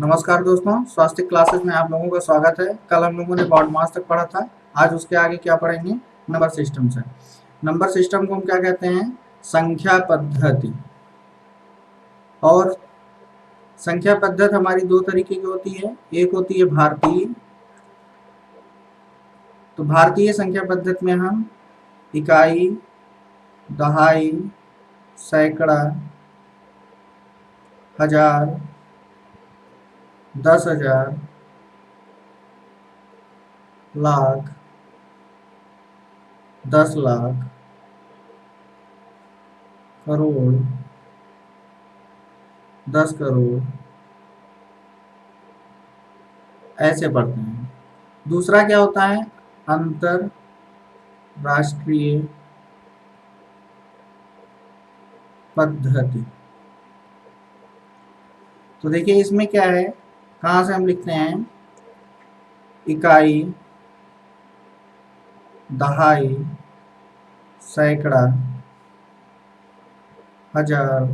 नमस्कार दोस्तों, स्वास्थ्य क्लासेस में आप लोगों का स्वागत है। कल हम लोगों ने बॉड मास तक पढ़ा था। आज उसके आगे क्या पढ़ेंगे? नंबर सिस्टम से। नंबर सिस्टम को हम क्या कहते हैं? संख्या पद्धति। और संख्या पद्धति हमारी दो तरीके की होती है। एक होती है भारतीय। तो भारतीय संख्या पद्धति में हम इकाई, दहाई, सैकड़ा, हजार, 10,000, लाख, 10 लाख, करोड़, 10 करोड़ ऐसे पढ़ते हैं। दूसरा क्या होता है? अंतरराष्ट्रीय पद्धति। तो देखिए इसमें क्या है, कहाँ से हम लिखते हैं? इकाई, दहाई, सैकड़ा, हजार,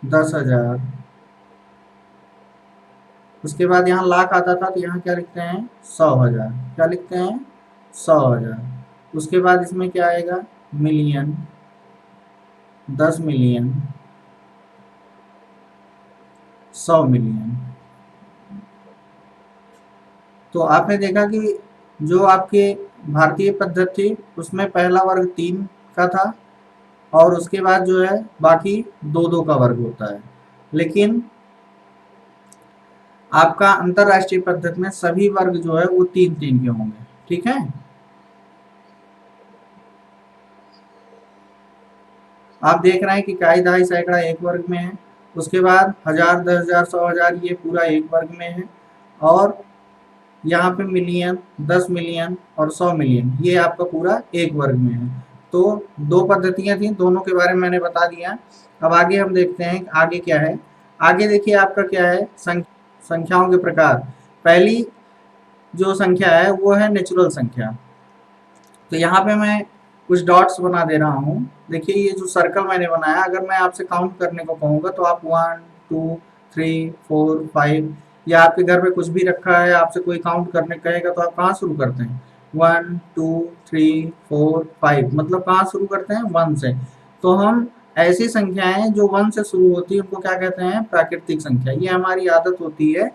10,000। उसके बाद यहाँ लाख आता था तो यहाँ क्या लिखते हैं? 100,000। क्या लिखते हैं? 100,000। उसके बाद इसमें क्या आएगा? Million, 10 million, 100 million. तो आपने देखा कि जो आपके भारतीय पद्धति थी उसमें पहला वर्ग 3 का था और उसके बाद जो है बाकी 2-2 का वर्ग होता है। लेकिन आपका अंतरराष्ट्रीय पद्धति में सभी वर्ग जो है वो 3-3 के होंगे। ठीक है, आप देख रहे हैं कि इकाई, दहाई, सैकड़ा एक वर्ग में है। उसके बाद हजार, 10,000, 100,000 ये पूरा एक वर्ग में है। और यहाँ पे मिलियन, 10 मिलियन और 100 मिलियन ये आपका पूरा एक वर्ग में है। तो दो पद्धतियां थी, दोनों के बारे में मैंने बता दिया। अब आगे हम देखते हैं आगे क्या है। आगे देखिए आपका क्या है? संख्याओं के प्रकार। पहली जो संख्या है वो है नेचुरल संख्या। तो यहाँ पे मैं कुछ डॉट्स बना दे रहा हूँ। देखिए ये जो सर्कल मैंने बनाया, अगर मैं आपसे काउंट करने को कहूँगा तो आप 1 2 3 4 5, या आपके घर में कुछ भी रखा है, आपसे कोई काउंट करने कहेगा तो आप कहाँ शुरू करते हैं? 1 2 3 4 5, मतलब कहाँ शुरू करते हैं? 1 से। तो हम ऐसी संख्याएं जो 1 से शुरू होती है उनको क्या कहते हैं? प्राकृतिक संख्या। ये हमारी आदत होती है।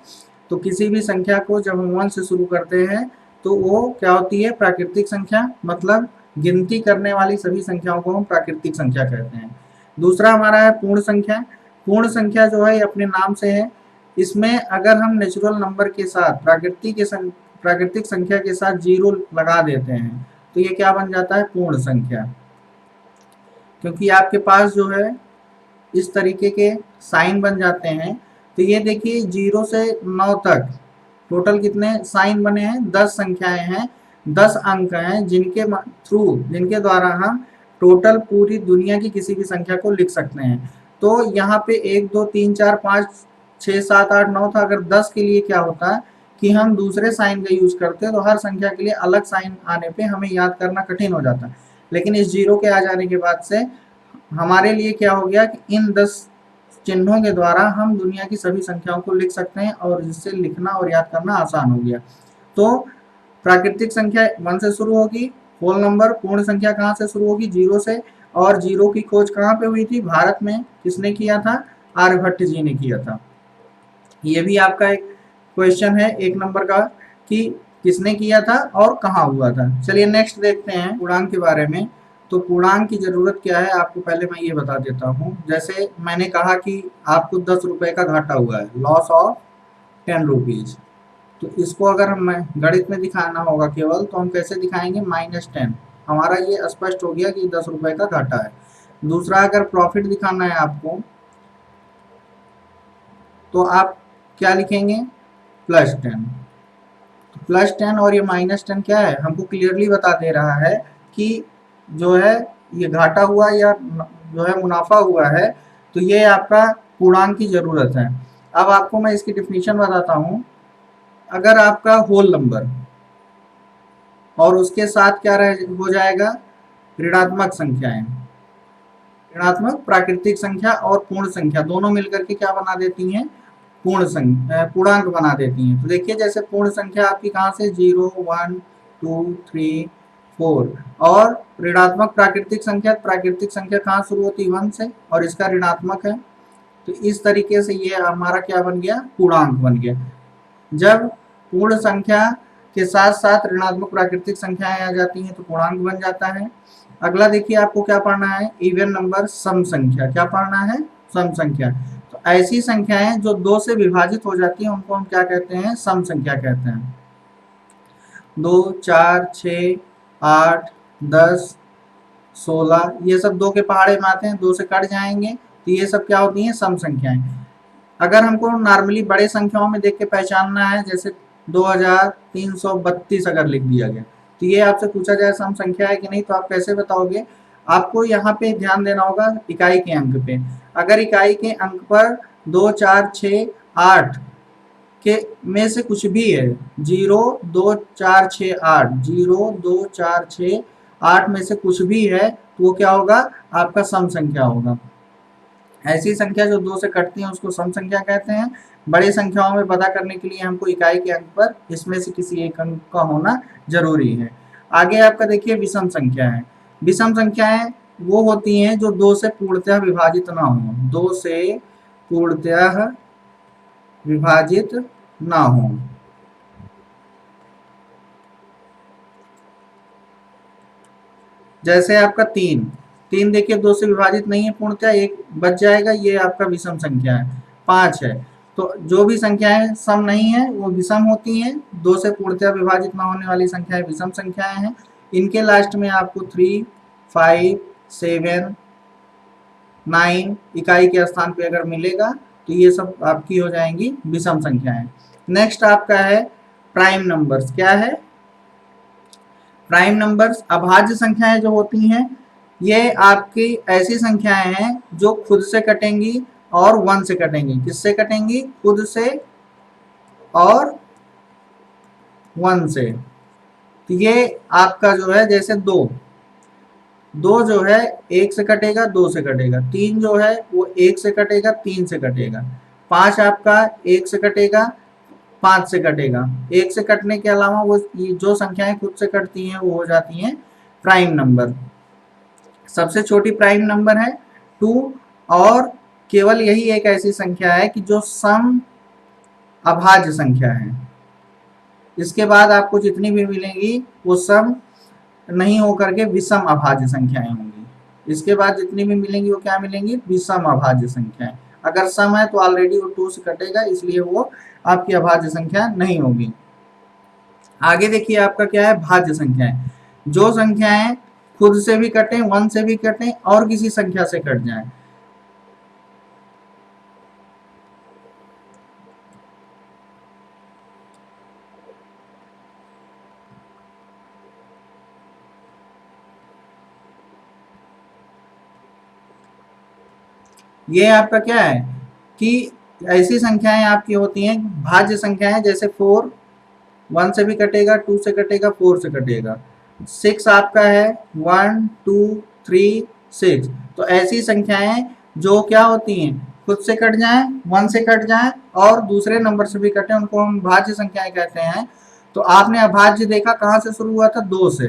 तो किसी भी संख्या को जब हम 1 से शुरू करते हैं तो वो क्या होती है? प्राकृतिक संख्या। मतलब गिनती करने वाली सभी संख्याओं को हम प्राकृतिक संख्या कहते हैं। दूसरा हमारा है पूर्ण संख्या। पूर्ण संख्या जो है अपने नाम से है। इसमें अगर हम नेचुरल नंबर के साथ प्राकृतिक संख्या के साथ 0 लगा देते हैं तो ये क्या बन जाता है? पूर्ण संख्या। क्योंकि आपके पास जो है इस तरीके के साइन बन जाते हैं। तो ये देखिए 0 से 9 तक टोटल कितने साइन बने हैं? 10 संख्याएं हैं, 10 अंक हैं जिनके द्वारा हम टोटल पूरी दुनिया की किसी भी संख्या को लिख सकते हैं। तो यहाँ पे 1 2 3 4 5 6 7 8 9 था। अगर 10 के लिए क्या होता है कि हम दूसरे साइन का यूज करते हैं तो हर संख्या के लिए अलग साइन आने पे हमें याद करना कठिन हो जाता है। लेकिन इस 0 के आ जाने के बाद से हमारे लिए क्या हो गया कि इन 10 चिन्हों के द्वारा हम दुनिया की सभी संख्याओं को लिख सकते हैं और जिससे लिखना और याद करना आसान हो गया। तो प्राकृतिक संख्या 1 से शुरू होगी, होल नंबर। पूर्ण संख्या कहाँ से शुरू होगी? 0 से। और 0 की खोज कहाँ पे हुई थी? भारत में। किसने किया था? आर्यभट्ट जी ने किया था। ये भी आपका एक क्वेश्चन है 1 नंबर का कि किसने किया था और कहाँ हुआ था। चलिए नेक्स्ट देखते हैं पूर्णांक के बारे में। तो पूर्णांक की जरूरत क्या है आपको पहले मैं ये बता देता हूँ। जैसे मैंने कहा कि आपको 10 रुपए का घाटा हुआ है, लॉस ऑफ 10 रुपीज। तो इसको अगर हम गणित में दिखाना होगा केवल तो हम कैसे दिखाएंगे? -10। हमारा ये स्पष्ट हो गया कि 10 रुपए का घाटा है। दूसरा अगर प्रॉफिट दिखाना है आपको तो आप क्या लिखेंगे? +10। तो +10 और ये -10 क्या है? हमको क्लियरली बता दे रहा है कि जो है ये घाटा हुआ या जो है मुनाफा हुआ है। तो ये आपका पूर्णांक की जरूरत है। अब आपको मैं इसकी डिफिनीशन बताता हूँ। अगर आपका होल नंबर और उसके साथ क्या हो जाएगा? ऋणात्मक संख्याएं, ऋणात्मक प्राकृतिक संख्या और पूर्ण संख्या दोनों मिलकर के क्या बना देती हैं? पूर्णांक बना देती हैं। तो देखिए जैसे पूर्ण संख्या आपकी कहाँ से 0 1 2 3 4, और ऋणात्मक प्राकृतिक संख्या कहाँ शुरू होती है 1 से, और इसका ऋणात्मक है। तो इस तरीके से ये हमारा क्या बन गया, पूर्णांक बन गया। जब पूर्ण संख्या के साथ साथ ऋणात्मक प्राकृतिक संख्याएं आ जाती हैं तो पूर्णांक बन जाता है। अगला देखिए आपको क्या पढ़ना है, इवन नंबर सम संख्या। क्या पढ़ना है, सम संख्या। तो ऐसी संख्याएं जो 2 से विभाजित हो जाती हैं उनको हम क्या कहते हैं, सम संख्या कहते हैं। 2 4 6 8 10 16 ये सब 2 के पहाड़े में आते हैं, 2 से कट जाएंगे तो ये सब क्या होती हैं, सम संख्याएं। अगर हमको नॉर्मली बड़े संख्याओं में देख के पहचानना है, जैसे 2332 अगर लिख दिया गया, तो ये आपसे पूछा जाए सम संख्या है कि नहीं, तो आप कैसे बताओगे। आपको यहाँ पे ध्यान देना होगा इकाई के अंक पे। अगर इकाई के अंक पर 2 4 6 8 के में से कुछ भी है, 0 2 4 6 8 0 2 4 6 8 में से कुछ भी है, तो वो क्या होगा, आपका सम संख्या होगा। ऐसी संख्या जो 2 से कटती है उसको सम संख्या कहते हैं। बड़ी संख्याओं में पता करने के लिए हमको इकाई के अंक पर इसमें से किसी एक अंक का होना जरूरी है। आगे आपका देखिए विषम संख्या है। विषम संख्याएं वो होती हैं जो 2 से पूर्णतः विभाजित ना हो, 2 से पूर्णतः विभाजित ना हो। जैसे आपका 3 देखिए 2 से विभाजित नहीं है पूर्णतः, एक बच जाएगा, ये आपका विषम संख्या है। 5 है। तो जो भी संख्याएं सम नहीं है वो विषम होती हैं, 2 से पूर्णतः विभाजित ना होने वाली संख्याएं विषम संख्याएं हैं। इनके लास्ट में आपको 3 5 7 9 इकाई के स्थान पे अगर मिलेगा तो ये सब आपकी हो जाएंगी विषम संख्याएं। नेक्स्ट आपका है प्राइम नंबर्स। क्या है, प्राइम नंबर्स अभाज्य संख्याएं जो होती हैं, ये आपकी ऐसी संख्याएं हैं जो खुद से कटेंगी और 1 से कटेंगी। किससे कटेंगी, खुद से और 1 से। तो ये आपका जो है जैसे 2 जो है 1 से कटेगा, 2 से कटेगा। 3 जो है वो 1 से कटेगा, 3 से कटेगा। 5 आपका 1 से कटेगा, 5 से कटेगा। 1 से कटने के अलावा वो जो संख्याएं खुद से कटती हैं वो हो जाती हैं प्राइम नंबर। सबसे छोटी प्राइम नंबर है 2, और केवल यही एक ऐसी संख्या है कि जो सम अभाज्य संख्या है। इसके बाद आपको जितनी भी मिलेंगी वो सम नहीं होकर के विषम अभाज्य संख्याएं होंगी। इसके बाद जितनी भी मिलेंगी वो क्या मिलेंगी, विषम अभाज्य संख्याएं। अगर सम है तो ऑलरेडी वो 2 से कटेगा, इसलिए वो आपकी अभाज्य संख्या नहीं होगी। आगे देखिए आपका क्या है, भाज्य संख्याएं। जो संख्याएं खुद से भी कटें, 1 से भी कटें और किसी संख्या से कट जाएं। ये आपका क्या है कि ऐसी संख्याएं आपकी होती हैं भाज्य संख्याएं, जैसे 4 1 से भी कटेगा, 2 से कटेगा, 4 से कटेगा। 6 आपका है 1 2 3 6। तो ऐसी संख्याएं जो क्या होती हैं, खुद से कट जाएं, 1 से कट जाएं और दूसरे नंबर से भी कटें, उनको हम भाज्य संख्याएं कहते हैं। तो आपने अभाज्य देखा कहाँ से शुरू हुआ था, 2 से।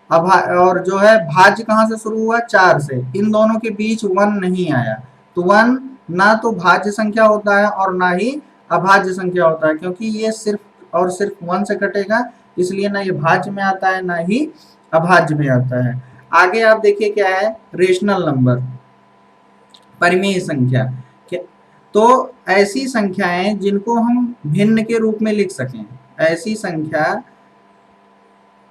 और जो है भाज्य कहाँ से शुरू हुआ, 4 से। इन दोनों के बीच 1 नहीं आया, तो 1 ना तो भाज्य संख्या होता है और ना ही अभाज्य संख्या होता है, क्योंकि ये सिर्फ और सिर्फ 1 से कटेगा, इसलिए ना ये भाज्य में आता है ना ही अभाज्य में आता है। आगे आप देखिए क्या है, रेशनल नंबर, परिमेय संख्या। तो ऐसी संख्याएं जिनको हम भिन्न के रूप में लिख सकें, ऐसी संख्या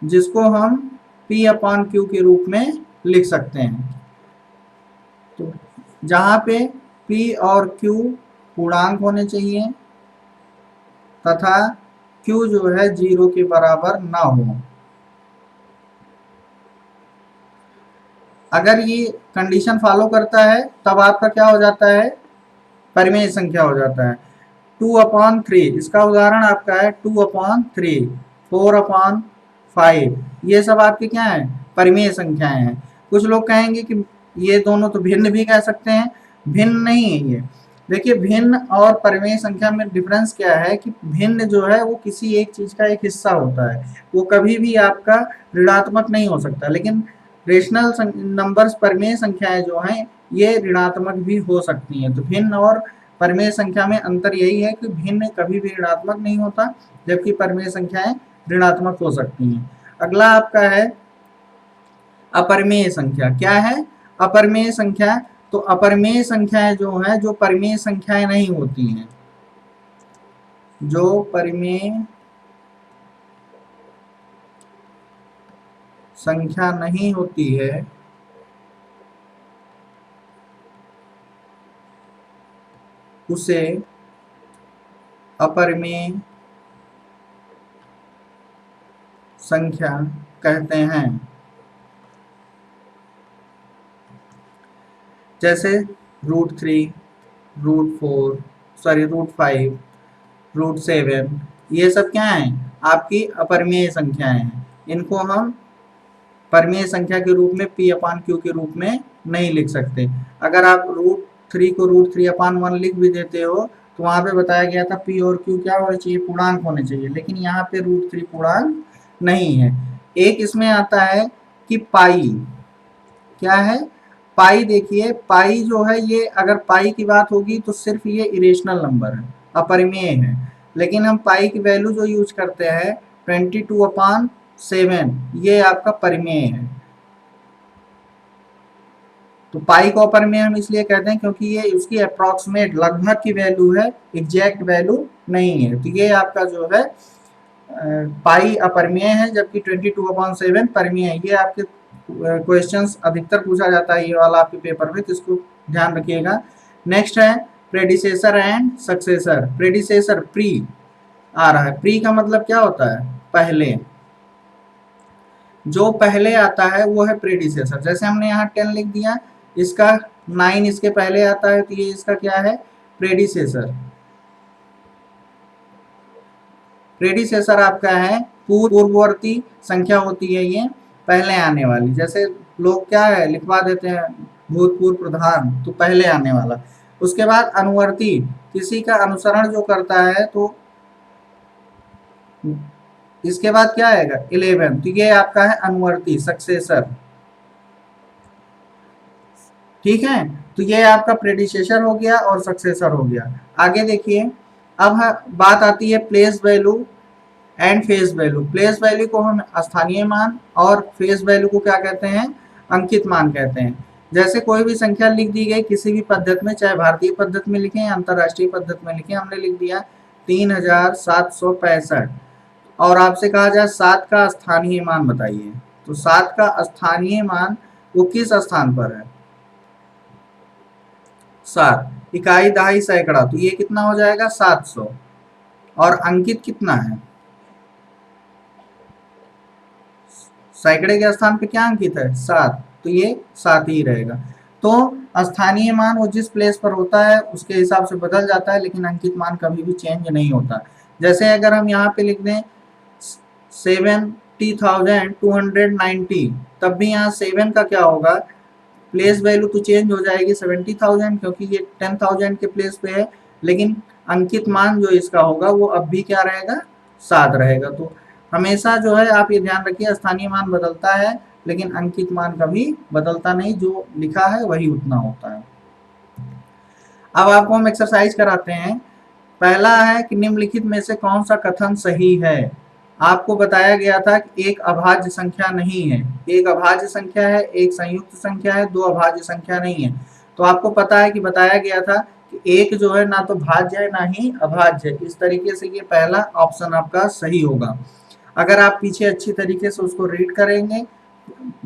जिसको हम P/Q के रूप में लिख सकते हैं। तो जहां पे P और Q पूर्णांक होने चाहिए तथा Q जो है 0 के बराबर ना हो। अगर ये कंडीशन फॉलो करता है तब आपका क्या हो जाता है, परिमेय संख्या हो जाता है। 2/3 इसका उदाहरण आपका है 2/3, 4/5, ये सब आपके क्या है, परिमेय संख्याएं हैं। कुछ लोग कहेंगे कि ये दोनों तो भिन्न भी कह सकते हैं, भिन्न नहीं है ये। देखिए भिन्न और परिमेय संख्या में डिफरेंस क्या है कि भिन्न जो है वो किसी एक चीज का एक हिस्सा होता है, वो कभी भी आपका ऋणात्मक नहीं हो सकता, लेकिन रेशनल नंबर्स परिमेय संख्याएं जो हैं ये ऋणात्मक भी हो सकती हैं। तो भिन्न और परिमेय संख्या में अंतर यही है कि भिन्न कभी भी ऋणात्मक नहीं होता, जबकि परिमेय संख्याएं ऋणात्मक हो सकती हैं। अगला आपका है अपरिमेय संख्या। क्या है अपरिमेय संख्या? तो अपरिमेय संख्याएं जो है, जो परिमेय संख्याएं नहीं होती हैं, जो परिमेय संख्या नहीं होती है उसे अपरिमेय संख्या कहते हैं। जैसे √3, √4, सॉरी √5, √7, ये सब क्या है? आपकी अपरिमेय संख्याएं हैं। इनको हम परिमेय संख्या के रूप में p/q के रूप में नहीं लिख सकते। अगर आप √3 को √3/1 लिख भी देते हो तो वहां पे बताया गया था p और q क्या होना चाहिए? पूर्णांक होने चाहिए, लेकिन यहाँ पे √3 पूर्णांक नहीं है। एक इसमें आता है कि पाई। क्या है? पाई। देखिए पाई जो है, ये अगर पाई की बात होगी तो सिर्फ ये इरेशनल नंबर है, अपरिमेय है। लेकिन हम पाई की वैल्यू जो यूज करते हैं 22/7, ये आपका परिमेय है। तो पाई को अपरिमेय हम इसलिए कहते हैं क्योंकि ये उसकी अप्रॉक्सीमेट, लगभग की वैल्यू है, एग्जैक्ट वैल्यू नहीं है। तो ये आपका जो है पाई अपरिमेय है, जबकि 22/7 परिमेय है। ये आपके क्वेश्चंस अधिकतर पूछा जाता है ये वाला आपके पेपर में, तो इसको ध्यान रखिएगा। नेक्स्ट है predecessor and successor. Predecessor pre आ रहा है, प्री का मतलब क्या होता है? पहले। जो पहले आता है वो है प्रेडिसेसर। जैसे हमने यहाँ 10 लिख दिया, इसका 9 इसके पहले आता है, तो ये इसका क्या है? प्रेडिसेसर। प्रेडिसेसर आपका है पूर्ववर्ती संख्या होती है, ये पहले आने वाली। जैसे लोग क्या है लिखवा देते हैं भूतपूर्व प्रधान, तो पहले आने वाला। उसके बाद अनुवर्ती, किसी का अनुसरण जो करता है, तो इसके बाद क्या आएगा? 11, तो ये आपका है अनुवर्ती, सक्सेसर। ठीक है, तो ये आपका प्रेडिसेसर हो गया और सक्सेसर हो गया। आगे देखिए, अब बात आती है place value and face value. Place value को हम स्थानीय मान और फेस वैल्यू को क्या कहते हैं? अंकित मान कहते हैं। जैसे कोई भी संख्या लिख दी गई किसी भी पद्धति में, चाहे भारतीय पद्धति में लिखें या अंतरराष्ट्रीय पद्धति में लिखें, हमने लिख दिया 3765 और आपसे कहा जाए 7 का स्थानीय मान बताइए, तो 7 का स्थानीय मान वो किस स्थान पर है? 7। इकाई, दहाई, सैकड़ा, तो ये कितना हो जाएगा? 700। और अंकित कितना है? सैकड़े के स्थान पे क्या अंकित है? 7, तो ये 7 ही रहेगा। तो स्थानीय मान वो जिस प्लेस पर होता है उसके हिसाब से बदल जाता है, लेकिन अंकित मान कभी भी चेंज नहीं होता। जैसे अगर हम यहाँ पे लिख दें 70,290, तब भी यहाँ 7 का क्या होगा? प्लेस वैल्यू तो चेंज हो जाएगी 70,000, क्योंकि ये 10,000 के प्लेस पे है, लेकिन अंकित मान जो इसका होगा वो अब भी क्या रहेगा? 7 रहेगा। तो हमेशा जो है आप ये ध्यान रखिए, स्थानीय मान बदलता है लेकिन अंकित मान कभी बदलता नहीं, जो लिखा है वही उतना होता है। अब आपको हम एक्सरसाइज कराते हैं। पहला है कि निम्नलिखित में से कौन सा कथन सही है? आपको बताया गया था कि एक अभाज्य संख्या नहीं है। एक अभाज्य संख्या है, एक संयुक्त संख्या है, दो अभाज्य संख्या नहीं है। तो आपको पता है कि बताया गया था कि एक जो है ना तो भाज्य है ना ही अभाज्य है। इस तरीके से ये पहला ऑप्शन आपका सही होगा। अगर आप पीछे अच्छी तरीके से उसको रीड करेंगे,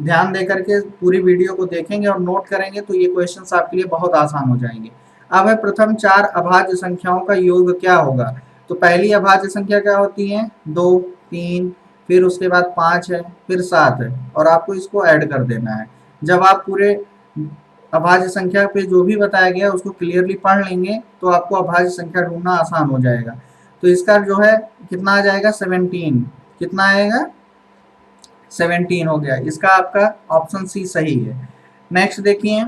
ध्यान दे करके पूरी वीडियो को देखेंगे और नोट करेंगे, तो ये क्वेश्चंस आपके लिए बहुत आसान हो जाएंगे। अब है प्रथम 4 अभाज्य संख्याओं का योग क्या होगा? तो पहली अभाज्य संख्या क्या होती है? 2, 3, फिर उसके बाद 5 है, फिर 7 है, और आपको इसको ऐड कर देना है। जब आप पूरे अभाज्य संख्या पे जो भी बताया गया उसको क्लियरली पढ़ लेंगे तो आपको अभाज्य संख्या ढूंढना आसान हो जाएगा। तो इसका जो है कितना आ जाएगा? 17। कितना आएगा? 17 हो गया। इसका आपका ऑप्शन सी सही है। नेक्स्ट देखिए,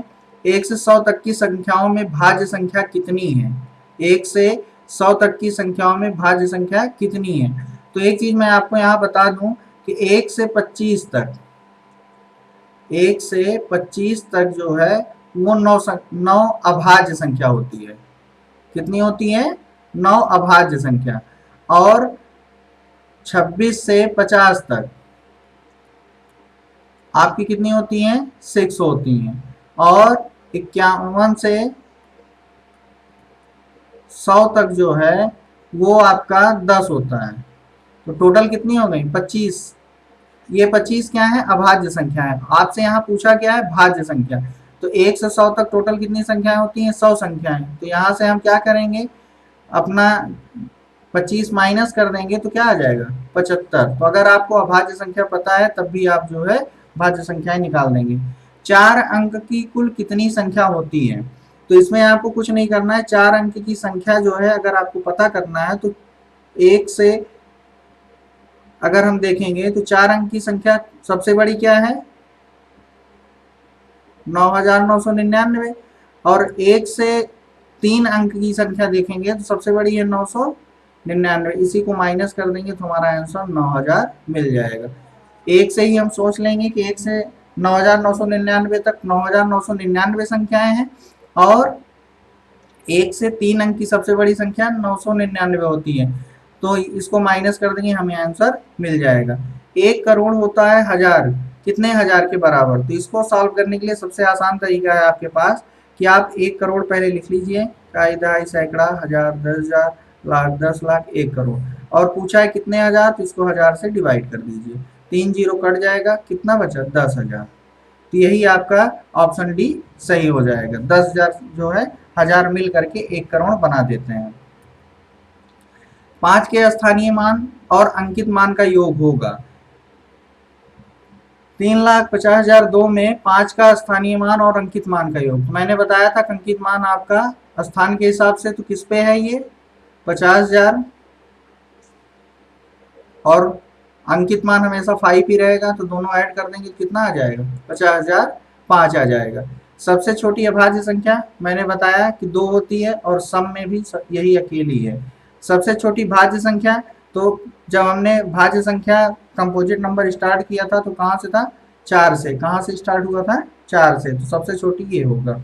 1 से 100 तक की संख्याओं में भाज्य संख्या कितनी है? 1 से 100 तक की संख्याओं में भाज्य संख्या कितनी है? तो एक चीज मैं आपको यहाँ बता दूं कि 1 से 25 तक, 1 से 25 तक जो है वो 9 अभाज्य संख्या होती है। कितनी होती है? 9 अभाज्य संख्या। और 26 से 50 तक आपकी कितनी होती हैं? 6 होती हैं। और 51 से 100 तक जो है वो आपका 10 होता है। तो टोटल कितनी हो गई? 25। ये 25 क्या है? अभाज्य संख्या है। आपसे यहाँ पूछा क्या है? भाज्य संख्या। तो 1 से 100 तक टोटल कितनी संख्याएं होती हैं? 100 संख्याएं। तो यहाँ से हम क्या करेंगे? अपना 25 माइनस कर देंगे तो क्या आ जाएगा? 75। तो अगर आपको अभाज्य संख्या पता है तब भी आप जो है भाज्य संख्याएं निकाल देंगे। 4 अंक की कुल कितनी संख्या होती है? तो इसमें आपको कुछ नहीं करना है। 4 अंक की संख्या जो है अगर आपको पता करना है तो 1 से अगर हम देखेंगे तो 4 अंक की संख्या सबसे बड़ी क्या है? 9999। और 1 से 3 अंक की संख्या देखेंगे तो सबसे बड़ी है 999। इसी को माइनस कर देंगे तो हमारा आंसर 9000 मिल जाएगा। 1 से ही हम सोच लेंगे कि 1 से 9999 तक 9999 संख्याएं हैं और 1 से 3 अंक की सबसे बड़ी संख्या 999 होती है। तो इसको माइनस कर देंगे, हमें आंसर मिल जाएगा। 1 करोड़ होता है 1000, कितने हजार के बराबर? तो इसको सॉल्व करने के लिए सबसे आसान तरीका है आपके पास कि आप 1 करोड़ पहले लिख लीजिए, काई दहाई सैकड़ा, हजार, 10,000, लाख, 10 लाख, 1 करोड़। और पूछा है कितने हजार, तो इसको 1000 से डिवाइड कर दीजिए, 3 जीरो कट जाएगा, कितना बचा? 10,000। तो यही आपका ऑप्शन डी सही हो जाएगा। 10,000 जो है 1000 मिल करके 1 करोड़ बना देते हैं। 5 के स्थानीय मान और अंकित मान का योग होगा। 3,50,002 में 5 का स्थानीय मान और अंकित मान का योग। तो मैंने बताया था अंकित मान आपका स्थान के हिसाब से तो किस पे है? ये 50,000। और अंकित मान हमेशा 5 ही रहेगा, तो दोनों ऐड कर देंगे कितना आ जाएगा? 50,005 आ जाएगा। सबसे छोटी अभाज्य संख्या मैंने बताया कि 2 होती है और सम में भी यही अकेली है। सबसे छोटी भाज्य संख्या, तो जब हमने भाज्य संख्या कंपोजिट नंबर स्टार्ट किया था तो कहाँ से था? 4 से। कहाँ से स्टार्ट हुआ था? 4 से। तो सबसे छोटी ये होगा।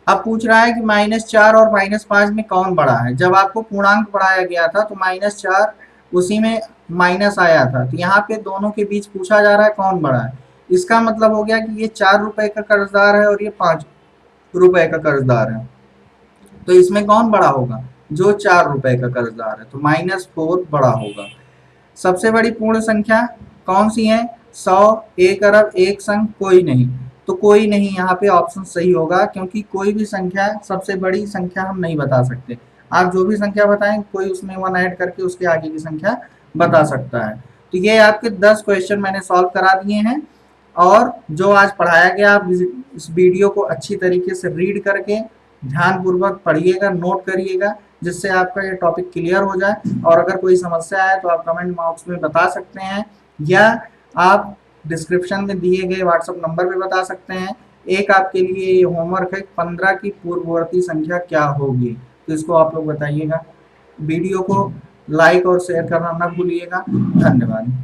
अब पूछ रहा है कि -4 और -5 में कौन बड़ा है? जब आपको पूर्णांक बढ़ाया गया था तो -4 उसी में माइनस आया था, तो यहाँ पे दोनों के बीच पूछा जा रहा है कौन बड़ा है। इसका मतलब हो गया कि ये 4 रुपए का कर्जदार है और ये 5 रुपए का कर्जदार है। तो इसमें कौन बड़ा होगा? जो 4 रुपए का कर्जदार है। तो -4 बड़ा होगा। सबसे बड़ी पूर्ण संख्या कौन सी है? 100, 1 अरब, 1 संघ, कोई नहीं। तो कोई नहीं यहाँ पे ऑप्शन सही होगा, क्योंकि कोई भी संख्या सबसे बड़ी संख्या हम नहीं बता सकते। आप जो भी संख्या बताएं कोई उसमें 1 ऐड करके उसके आगे की संख्या बता सकता है। तो ये आपके 10 क्वेश्चन मैंने सॉल्व करा दिए हैं। और जो आज पढ़ाया गया आप इस वीडियो को अच्छी तरीके से रीड करके ध्यानपूर्वक पढ़िएगा, नोट करिएगा, जिससे आपका ये टॉपिक क्लियर हो जाए। और अगर कोई समस्या है तो आप कमेंट बॉक्स में बता सकते हैं, या आप डिस्क्रिप्शन में दिए गए व्हाट्सएप नंबर पे बता सकते हैं। एक आपके लिए ये होमवर्क है, 15 की पूर्ववर्ती संख्या क्या होगी, तो इसको आप लोग बताइएगा। वीडियो को लाइक और शेयर करना ना भूलिएगा। धन्यवाद।